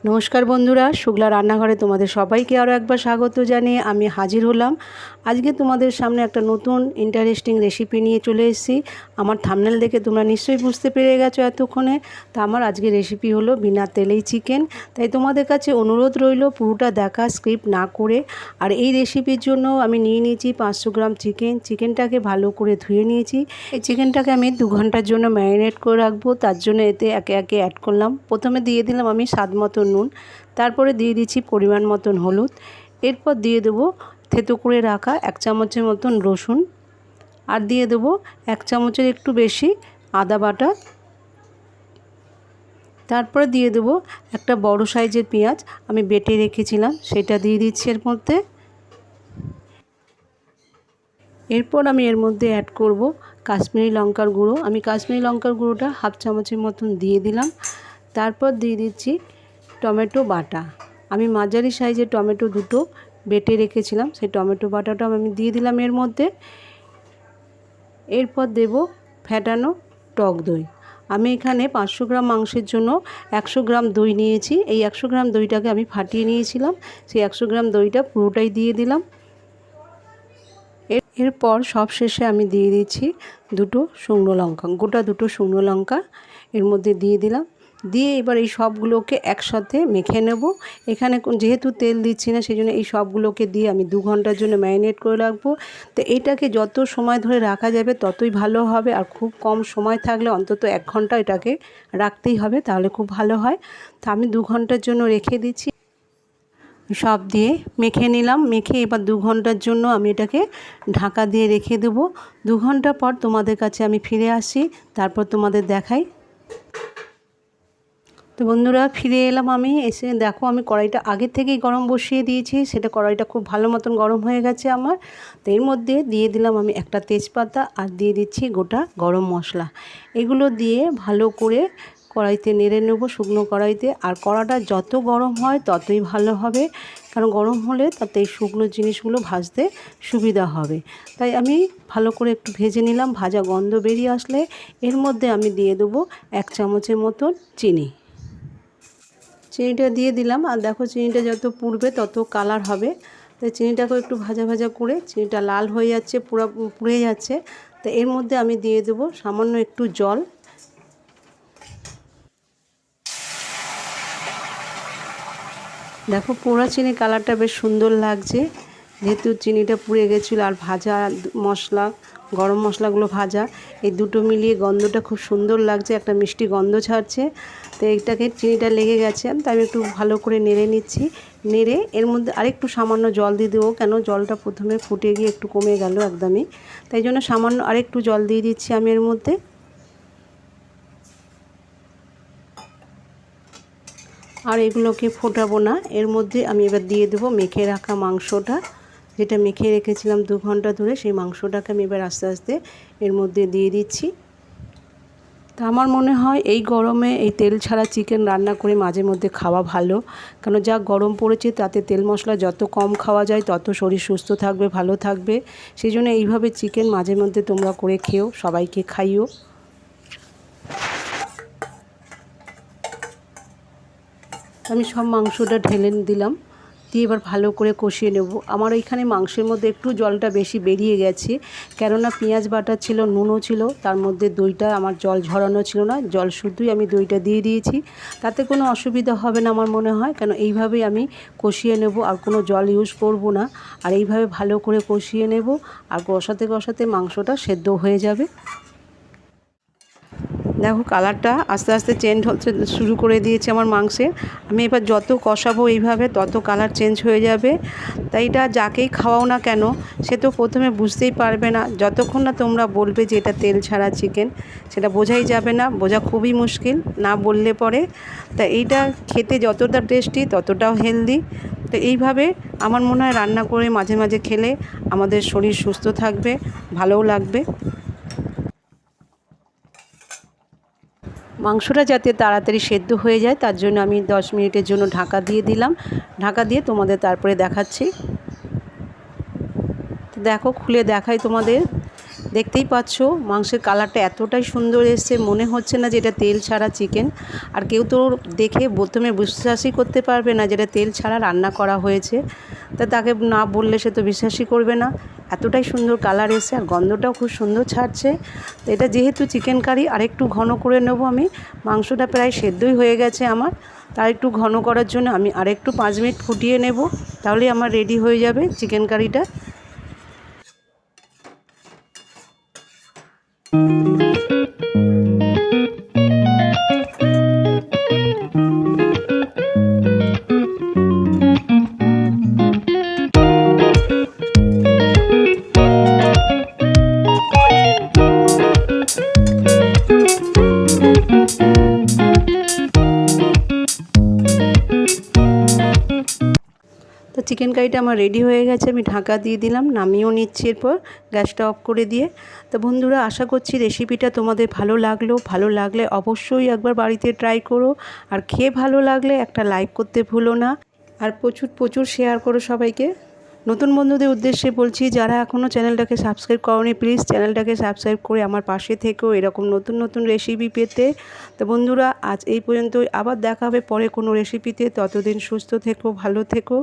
নমস্কার বন্ধুরা, শুক্লা রান্নাঘরে তোমাদের সবাইকে আরও একবার স্বাগত জানিয়ে আমি হাজির হলাম। আজকে তোমাদের সামনে একটা নতুন ইন্টারেস্টিং রেসিপি নিয়ে চলে এসেছি। আমার থাম্বনেল দেখে তোমরা নিশ্চয়ই বুঝতে পেরে গেছো এতক্ষণে। তা আমার আজকে রেসিপি হলো বিনা তেলেই চিকেন। তাই তোমাদের কাছে অনুরোধ রইল পুরোটা দেখা, স্কিপ না করে। আর এই রেসিপির জন্য আমি নিয়ে নিয়েছি 500 গ্রাম চিকেনটাকে ভালো করে ধুয়ে নিয়েছি। এই চিকেনটাকে আমি 2 ঘন্টার জন্য ম্যারিনেট করে রাখবো। তার জন্য এতে একে একে অ্যাড করলাম। প্রথমে দিয়ে দিলাম আমি স্বাদ মতো নুন, তারপরে দিয়ে দিচ্ছি পরিমাণ মতন হলুদ, এরপর দিয়ে দেবো থেতো করে রাখা 1 চামচের মতন রসুন, আর দিয়ে দেবো 1 চামচের একটু বেশি আদা বাটা, তারপরে দিয়ে দেবো একটা বড় সাইজের পেঁয়াজ আমি বেটে রেখেছিলাম, সেটা দিয়ে দিচ্ছি এর মধ্যে। এরপর আমি এর মধ্যে অ্যাড করব কাশ্মীরি লঙ্কার গুঁড়ো। আমি কাশ্মীরি লঙ্কার গুঁড়োটা 1/2 চামচের মতন দিয়ে দিলাম। তারপর দিয়ে দিচ্ছি টমেটো বাটা। আমি মাঝারি সাইজের টমেটো দুটো বেটে রেখেছিলাম, সেই টমেটো বাটাটাও আমি দিয়ে দিলাম এর মধ্যে। এরপর দেব ফ্যাটানো টক দই। আমি এখানে 500 গ্রাম মাংসের জন্য 100 গ্রাম দই নিয়েছি। এই 100 গ্রাম দইটাকে আমি ফাটিয়ে নিয়েছিলাম, সেই 100 গ্রাম দইটা পুরোটাই দিয়ে দিলাম। এরপর সব শেষে আমি দিয়ে দিচ্ছি দুটো শুকনো লঙ্কা, গোটা দুটো শুকনো লঙ্কা এর মধ্যে দিয়ে দিলাম। দিয়ে এবার এই সবগুলোকে একসাথে মেখে নেব। এখানে যেহেতু তেল দিচ্ছি না, সেই জন্য এই সবগুলোকে দিয়ে আমি 2 ঘন্টার জন্য ম্যারিনেট করে রাখবো। তো এইটাকে যত সময় ধরে রাখা যাবে ততই ভালো হবে, আর খুব কম সময় থাকলে অন্তত 1 ঘন্টা এটাকে রাখতেই হবে, তাহলে খুব ভালো হয়। তো আমি 2 ঘন্টার জন্য রেখে দিচ্ছি। সব দিয়ে মেখে নিলাম, মেখে এবার 2 ঘন্টার জন্য আমি এটাকে ঢাকা দিয়ে রেখে দেবো। 2 ঘন্টা পর তোমাদের কাছে আমি ফিরে আসি, তারপর তোমাদের দেখাই। তো বন্ধুরা, ফিরে এলাম আমি। এসে দেখো আমি কড়াইটা আগের থেকেই গরম বসিয়ে দিয়েছি, সেটা কড়াইটা খুব ভালো মতন গরম হয়ে গেছে আমার। তো এর মধ্যে দিয়ে দিলাম আমি একটা তেজপাতা, আর দিয়ে দিচ্ছি গোটা গরম মশলা। এগুলো দিয়ে ভালো করে কড়াইতে নেড়ে নেব, শুকনো কড়াইতে। আর কড়াটা যত গরম হয় ততই ভালো হবে, কারণ গরম হলে তাতে এই শুকনো জিনিসগুলো ভাজতে সুবিধা হবে। তাই আমি ভালো করে একটু ভেজে নিলাম। ভাজা গন্ধ বেরিয়ে আসলে এর মধ্যে আমি দিয়ে দেবো 1 চামচের মতন চিনি। চিনিটা দিয়ে দিলাম, আর দেখো চিনিটা যত পুড়বে তত কালার হবে। তাই চিনিটাকে একটু ভাজা ভাজা করে, চিনিটা লাল হয়ে যাচ্ছে, পুড়ে যাচ্ছে। তো এর মধ্যে আমি দিয়ে দেবো সামান্য একটু জল। দেখো পোড়া চিনি কালারটা বেশ সুন্দর লাগছে, যেহেতু চিনিটা পুড়ে গেছিলো আর ভাজা মশলা, গরম মশলাগুলো ভাজা, এই দুটো মিলিয়ে গন্ধটা খুব সুন্দর লাগছে, একটা মিষ্টি গন্ধ ছাড়ছে। তো এইটাকে চিনিটা লেগে গেছে, তাই আমি একটু ভালো করে নেড়ে নিচ্ছি। নেড়ে এর মধ্যে আরেকটু সামান্য জল দিয়ে দেবো, কেন জলটা প্রথমে ফুটে গিয়ে একটু কমে গেল একদমই, তাই জন্য সামান্য আরেকটু জল দিয়ে দিচ্ছি আমি এর মধ্যে। আর এগুলোকে ফোটাবো না, এর মধ্যে আমি এবার দিয়ে দেবো মেখে রাখা মাংসটা, যেটা মেখে রেখেছিলাম 2 ঘন্টা ধরে, সেই মাংসটাকে আমি এবার আস্তে আস্তে এর মধ্যে দিয়ে দিচ্ছি। তা আমার মনে হয় এই গরমে এই তেল ছাড়া চিকেন রান্না করে মাঝে মধ্যে খাওয়া ভালো, কারণ যা গরম পড়েছে তাতে তেল মশলা যত কম খাওয়া যায় তত শরীর সুস্থ থাকবে, ভালো থাকবে। সেই জন্য এইভাবে চিকেন মাঝে মধ্যে তোমরা করে খেও, সবাইকে খাইও। আমি সব মাংসটা ঢেলে দিলাম, দিয়ে এবার ভালো করে কষিয়ে নেব। আমার এখানে মাংসের মধ্যে একটু জলটা বেশি বেরিয়ে গেছে, কেননা পেঁয়াজ বাটা ছিল, নুনও ছিল, তার মধ্যে দইটা আমার জল ঝরানো ছিল না, জল শুদ্ধই আমি দইটা দিয়ে দিয়েছি। তাতে কোনো অসুবিধা হবে না আমার মনে হয়, কেন এইভাবেই আমি কষিয়ে নেব, আর কোনো জল ইউজ করব না। আর এইভাবে ভালো করে কষিয়ে নেব, আর কষাতে কষাতে মাংসটা সেদ্ধ হয়ে যাবে। দেখো কালারটা আস্তে আস্তে চেঞ্জ হতে শুরু করে দিয়েছে আমার মাংসের। আমি এবার যত কষাবো এইভাবে তত কালার চেঞ্জ হয়ে যাবে। তাই এটা যাকেই খাওয়াও না কেন, সে তো প্রথমে বুঝতেই পারবে না, যতক্ষণ না তোমরা বলবে যে এটা তেল ছাড়া চিকেন, সেটা বোঝাই যাবে না, বোঝা খুবই মুশকিল না বললে পরে। তা এইটা খেতে যতটা টেস্টি ততটাও হেলদি। তো এইভাবে আমার মনে হয় রান্না করে মাঝে মাঝে খেলে আমাদের শরীর সুস্থ থাকবে, ভালোও লাগবে। মাংসটা যাতে তাড়াতাড়ি সেদ্ধ হয়ে যায় তার জন্য আমি 10 মিনিটের জন্য ঢাকা দিয়ে দিলাম। ঢাকা দিয়ে তোমাদের তারপরে দেখাচ্ছি। তো দেখো খুলে দেখাই তোমাদের। দেখতেই পাচ্ছ মাংসের কালারটা এতটাই সুন্দর এসছে, মনে হচ্ছে না যে এটা তেল ছাড়া চিকেন। আর কেউ তো দেখে প্রথমে বিশ্বাসই করতে পারবে না যেটা তেল ছাড়া রান্না করা হয়েছে। তা তাকে না বললে সে তো বিশ্বাসই করবে না। এতটাই সুন্দর কালার এসছে আর গন্ধটাও খুব সুন্দর ছাড়ছে। তো এটা যেহেতু চিকেন কারি আরেকটু ঘন করে নেব আমি। মাংসটা প্রায় সেদ্ধই হয়ে গেছে আমার, তার একটু ঘন করার জন্য আমি আরেকটু 5 মিনিট ফুটিয়ে নেব, তাহলেই আমার রেডি হয়ে যাবে চিকেন কারিটা। তো চিকেন কারিটা আমার রেডি হয়ে গেছে, আমি ঢাকা দিয়ে দিলাম, নামিয়েও নিচ্ছি এরপর গ্যাসটা অফ করে দিয়ে। তো বন্ধুরা, আশা করছি রেসিপিটা তোমাদের ভালো লাগলো। ভালো লাগলে অবশ্যই একবার বাড়িতে ট্রাই করো, আর খেয়ে ভালো লাগলে একটা লাইক করতে ভুলো না, আর প্রচুর প্রচুর শেয়ার করো সবাইকে। নতুন বন্ধুদের উদ্দেশ্যে বলছি, যারা এখনও চ্যানেলটাকে সাবস্ক্রাইব করোনি প্লিজ চ্যানেলটাকে সাবস্ক্রাইব করে আমার পাশে থেকেও এরকম নতুন নতুন রেসিপি পেতে। তো বন্ধুরা, আজ এই পর্যন্তই, আবার দেখা হবে পরে কোনো রেসিপিতে। ততদিন সুস্থ থেকো, ভালো থেকো।